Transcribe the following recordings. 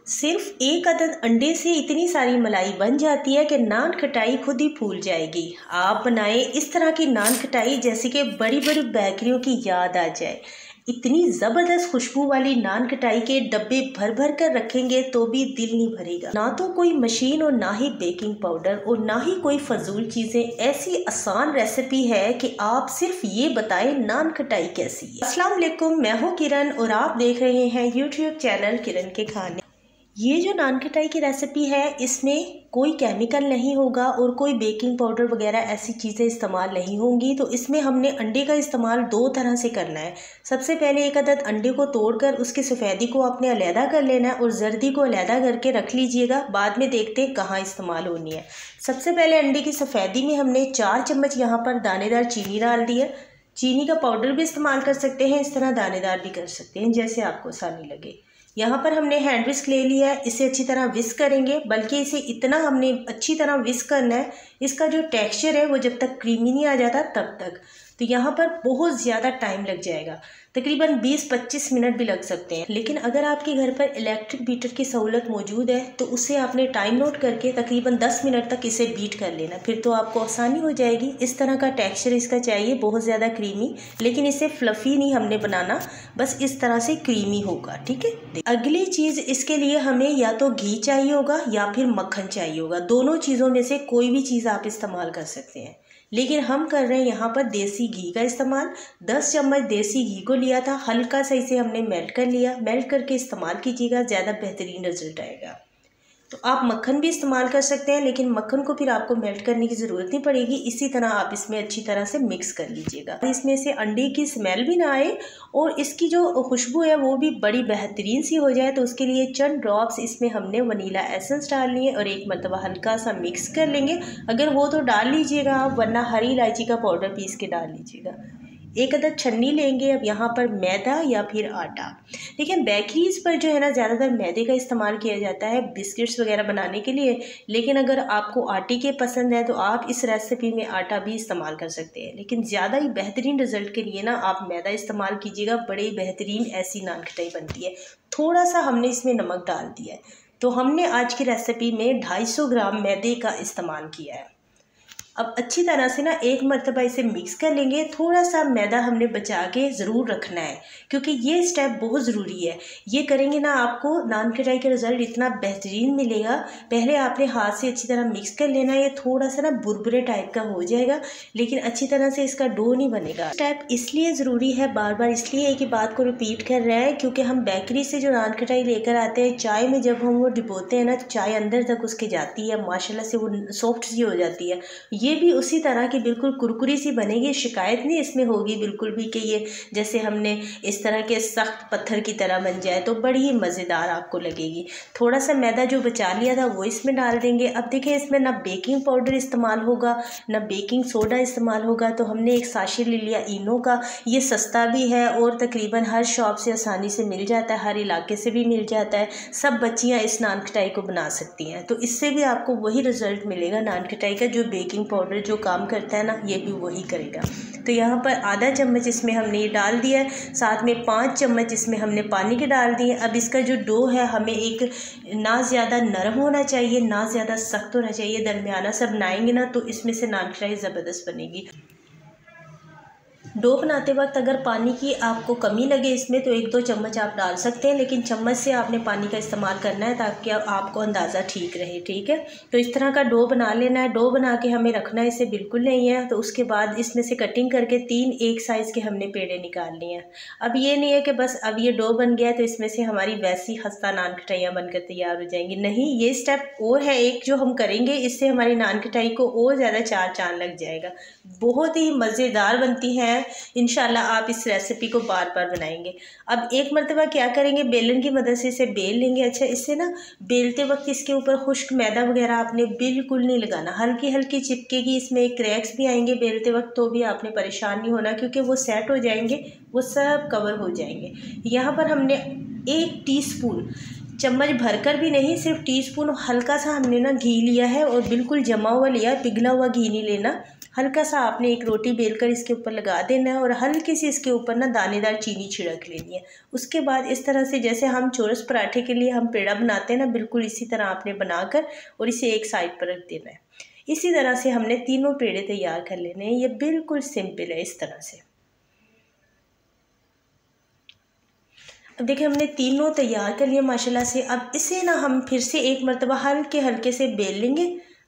सिर्फ एक अदद अंडे से इतनी सारी मलाई बन जाती है कि नान खटाई खुद ही फूल जाएगी। आप बनाएं इस तरह की नान खटाई जैसे कि बड़ी बड़ी बेकरियों की याद आ जाए। इतनी ज़बरदस्त खुशबू वाली नान खटाई के डब्बे भर भर कर रखेंगे तो भी दिल नहीं भरेगा। ना तो कोई मशीन और ना ही बेकिंग पाउडर और ना ही कोई फजूल चीज़ें। ऐसी आसान रेसिपी है कि आप सिर्फ ये बताएं नान खटाई कैसी है। अस्सलाम वालेकुम, मैं हूँ किरण और आप देख रहे हैं यूट्यूब चैनल किरण के खाने। ये जो नान खटाई की रेसिपी है इसमें कोई केमिकल नहीं होगा और कोई बेकिंग पाउडर वगैरह ऐसी चीज़ें इस्तेमाल नहीं होंगी। तो इसमें हमने अंडे का इस्तेमाल दो तरह से करना है। सबसे पहले एक अदद अंडे को तोड़कर उसकी सफ़ेदी को आपने अलहदा कर लेना है और जर्दी को अलहदा करके रख लीजिएगा। बाद में देखते हैं कहाँ इस्तेमाल होनी है। सबसे पहले अंडे की सफ़ेदी में हमने 4 चम्मच यहाँ पर दानेदार चीनी डाल दी है। चीनी का पाउडर भी इस्तेमाल कर सकते हैं, इस तरह दानेदार भी कर सकते हैं, जैसे आपको आसानी लगे। यहाँ पर हमने हैंड विस्क ले लिया है, इसे अच्छी तरह विस्क करेंगे, बल्कि इसे इतना हमने अच्छी तरह विस्क करना है इसका जो टेक्सचर है वो जब तक क्रीमी नहीं आ जाता तब तक। तो यहाँ पर बहुत ज़्यादा टाइम लग जाएगा, तकरीबन 20-25 मिनट भी लग सकते हैं। लेकिन अगर आपके घर पर इलेक्ट्रिक बीटर की सहूलत मौजूद है तो उसे आपने टाइम नोट करके तकरीबन 10 मिनट तक इसे बीट कर लेना, फिर तो आपको आसानी हो जाएगी। इस तरह का टेक्सचर इसका चाहिए, बहुत ज़्यादा क्रीमी, लेकिन इसे फ्लफ़ी नहीं हमने बनाना, बस इस तरह से क्रीमी होगा, ठीक है। अगली चीज़ इसके लिए हमें या तो घी चाहिए होगा या फिर मक्खन चाहिए होगा। दोनों चीज़ों में से कोई भी चीज़ आप इस्तेमाल कर सकते हैं, लेकिन हम कर रहे हैं यहाँ पर देसी घी का इस्तेमाल। 10 चम्मच देसी घी को लिया था, हल्का सा इसे हमने मेल्ट कर लिया। मेल्ट करके इस्तेमाल कीजिएगा, ज़्यादा बेहतरीन रिजल्ट आएगा। तो आप मक्खन भी इस्तेमाल कर सकते हैं, लेकिन मक्खन को फिर आपको मेल्ट करने की ज़रूरत नहीं पड़ेगी। इसी तरह आप इसमें अच्छी तरह से मिक्स कर लीजिएगा, इसमें से अंडे की स्मेल भी ना आए और इसकी जो खुशबू है वो भी बड़ी बेहतरीन सी हो जाए। तो उसके लिए चंद ड्रॉप्स इसमें हमने वनीला एसेंस डालनी है और एक मरतबा हल्का सा मिक्स कर लेंगे। अगर हो तो डाल लीजिएगा आप, वरना हरी इलायची का पाउडर पीस के डाल लीजिएगा। एक अदद छन्नी लेंगे। अब यहाँ पर मैदा या फिर आटा, देखिए बेकरीज़ पर जो है ना ज़्यादातर मैदे का इस्तेमाल किया जाता है बिस्किट्स वगैरह बनाने के लिए, लेकिन अगर आपको आटे के पसंद है तो आप इस रेसिपी में आटा भी इस्तेमाल कर सकते हैं। लेकिन ज़्यादा ही बेहतरीन रिजल्ट के लिए ना आप मैदा इस्तेमाल कीजिएगा, बड़ी बेहतरीन ऐसी नान खटाई बनती है। थोड़ा सा हमने इसमें नमक डाल दिया है। तो हमने आज की रेसिपी में 250 ग्राम मैदे का इस्तेमाल किया है। अब अच्छी तरह से ना एक मरतबा इसे मिक्स कर लेंगे। थोड़ा सा मैदा हमने बचा के ज़रूर रखना है, क्योंकि ये स्टेप बहुत ज़रूरी है। ये करेंगे ना आपको नान खटाई का रिज़ल्ट इतना बेहतरीन मिलेगा। पहले आपने हाथ से अच्छी तरह मिक्स कर लेना है। ये थोड़ा सा ना बुरबुरे टाइप का हो जाएगा, लेकिन अच्छी तरह से इसका डो नहीं बनेगा। स्टेप इसलिए ज़रूरी है, बार बार इसलिए एक ही बात को रिपीट कर रहे हैं, क्योंकि हम बेकरी से जो नान खटाई लेकर आते हैं, चाय में जब हम वो डिपोते हैं ना, चाय अंदर तक उसके जाती है, माशाल्लाह से वो सॉफ्ट सी हो जाती है। ये भी उसी तरह की बिल्कुल कुरकुरी सी बनेगी। शिकायत नहीं इसमें होगी बिल्कुल भी कि ये जैसे हमने इस तरह के सख्त पत्थर की तरह बन जाए, तो बड़ी ही मज़ेदार आपको लगेगी। थोड़ा सा मैदा जो बचा लिया था वो इसमें डाल देंगे। अब देखिए इसमें ना बेकिंग पाउडर इस्तेमाल होगा ना बेकिंग सोडा इस्तेमाल होगा। तो हमने एक साशे ले लिया इनो का, ये सस्ता भी है और तकरीबन हर शॉप से आसानी से मिल जाता है, हर इलाके से भी मिल जाता है। सब बच्चियाँ इस नान खटाई को बना सकती हैं, तो इससे भी आपको वही रिज़ल्ट मिलेगा नान खटाई का। जो बेकिंग पाउडर जो काम करता है ना, ये भी वही करेगा। तो यहाँ पर आधा चम्मच इसमें हमने ये डाल दिया है, साथ में 5 चम्मच इसमें हमने पानी के डाल दिए। अब इसका जो डो है हमें एक ना ज़्यादा नरम होना चाहिए ना ज़्यादा सख्त होना चाहिए, दरमियाना सब बनाएंगे ना तो इसमें से नान खटाई ज़बरदस्त बनेगी। डो बनाते वक्त अगर पानी की आपको कमी लगे इसमें तो 1-2 चम्मच आप डाल सकते हैं, लेकिन चम्मच से आपने पानी का इस्तेमाल करना है ताकि आपको अंदाज़ा ठीक रहे, ठीक है। तो इस तरह का डो बना लेना है। डो बना के हमें रखना है, इसे बिल्कुल नहीं है। तो उसके बाद इसमें से कटिंग करके 3 एक साइज़ के हमने पेड़े निकाल लिए हैं। अब ये नहीं है कि बस अब ये डो बन गया है तो इसमें से हमारी वैसी खस्ता नान खटाइयाँ बनकर तैयार हो जाएंगी। नहीं, ये स्टेप और है एक जो हम करेंगे, इससे हमारी नान खटाई को और ज़्यादा चार चांद लग जाएगा। बहुत ही मज़ेदार बनती हैं। इंशाल्लाह आप इस रेसिपी को बार बार बनाएंगे। अब एक मरतबा क्या करेंगे, बेलन की मदद से इसे बेल लेंगे। अच्छा, इससे ना बेलते वक्त इसके ऊपर खुश्क मैदा वगैरह आपने बिल्कुल नहीं लगाना, हल्की हल्की चिपकेगी, इसमें क्रैक्स भी आएंगे बेलते वक्त, तो भी आपने परेशान नहीं होना क्योंकि वो सेट हो जाएंगे, वो सब कवर हो जाएंगे। यहाँ पर हमने 1 टीस्पून, चम्मच भरकर भी नहीं, सिर्फ टीस्पून हल्का सा हमने ना घी लिया है और बिल्कुल जमा हुआ लिया, पिघला हुआ घी नहीं लेना। हल्का सा आपने एक रोटी बेलकर इसके ऊपर लगा देना है और हल्की सी इसके ऊपर ना दानेदार चीनी छिड़क लेनी है। उसके बाद इस तरह से जैसे हम चौरस पराठे के लिए हम पेड़ा बनाते हैं ना, बिल्कुल इसी तरह आपने बनाकर और इसे एक साइड पर रख देना है। इसी तरह से हमने तीनों पेड़े तैयार कर लेने हैं। ये बिल्कुल सिंपल है इस तरह से। अब देखिए हमने तीनों तैयार कर लिए माशाल्लाह से। अब इसे ना हम फिर से एक मरतबा हल्के हल्के से बेल लेंगे,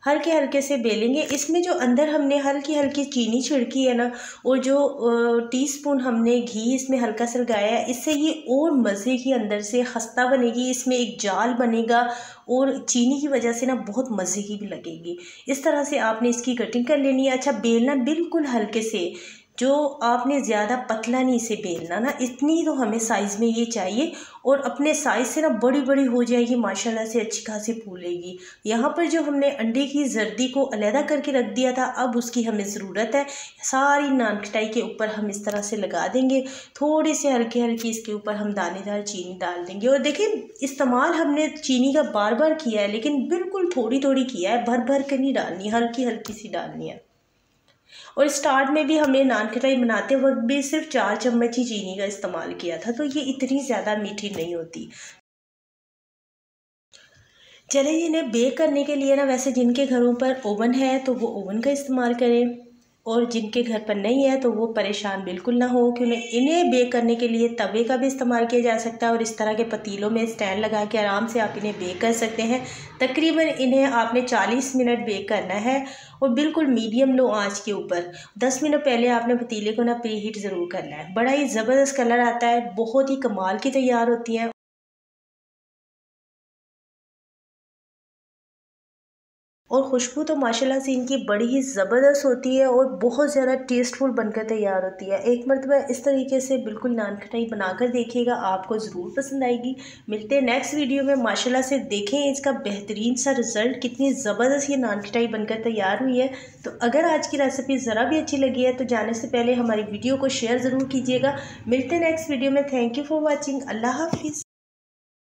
हल्के हल्के से बेलेंगे। इसमें जो अंदर हमने हल्की हल्की चीनी छिड़की है ना, और जो टीस्पून हमने घी इसमें हल्का सा लगाया है, इससे ये और मज़े की अंदर से खस्ता बनेगी, इसमें एक जाल बनेगा और चीनी की वजह से ना बहुत मज़े की भी लगेगी। इस तरह से आपने इसकी कटिंग कर लेनी है। अच्छा, बेलना बिल्कुल हल्के से, जो आपने ज़्यादा पतला नहीं इसे बेलना ना, इतनी तो हमें साइज़ में ये चाहिए। और अपने साइज़ से ना बड़ी बड़ी हो जाएगी माशाल्लाह से, अच्छी खासी फूलेगी। यहाँ पर जो हमने अंडे की जर्दी को अलहदा करके रख दिया था, अब उसकी हमें ज़रूरत है। सारी नान खटाई के ऊपर हम इस तरह से लगा देंगे। थोड़ी सी हल्की हल्की इसके ऊपर हम दानेदार चीनी डाल देंगे। और देखिए इस्तेमाल हमने चीनी का बार बार किया है, लेकिन बिल्कुल थोड़ी थोड़ी किया है, भर भर के नहीं डालनी, हल्की हल्की सी डालनी है। और स्टार्ट में भी हमने नान खटाई बनाते वक्त भी सिर्फ 4 चम्मच ही चीनी का इस्तेमाल किया था, तो ये इतनी ज़्यादा मीठी नहीं होती। चलिए इन्हें बेक करने के लिए ना, वैसे जिनके घरों पर ओवन है तो वो ओवन का इस्तेमाल करें, और जिनके घर पर नहीं है तो वो परेशान बिल्कुल ना हो, क्योंकि इन्हें बेक करने के लिए तवे का भी इस्तेमाल किया जा सकता है। और इस तरह के पतीलों में स्टैंड लगा के आराम से आप इन्हें बेक कर सकते हैं। तकरीबन इन्हें आपने 40 मिनट बेक करना है, और बिल्कुल मीडियम लो आंच के ऊपर। 10 मिनट पहले आपने पतीले को ना प्री हीट ज़रूर करना है। बड़ा ही ज़बरदस्त कलर आता है, बहुत ही कमाल की तैयार होती है। और खुशबू तो माशाल्लाह से इनकी बड़ी ही ज़बरदस्त होती है और बहुत ज़्यादा टेस्टफुल बनकर तैयार होती है। एक मरतबा इस तरीके से बिल्कुल नान खटाई बनाकर देखिएगा, आपको ज़रूर पसंद आएगी। मिलते हैं नेक्स्ट वीडियो में। माशाल्लाह से देखें इसका बेहतरीन सा रिज़ल्ट, कितनी ज़बरदस्त ये नान खटाई बनकर तैयार हुई है। तो अगर आज की रेसिपी ज़रा भी अच्छी लगी है तो जाने से पहले हमारी वीडियो को शेयर ज़रूर कीजिएगा। मिलते हैं नेक्स्ट वीडियो में। Thank you for watching. Allah हाफिज़।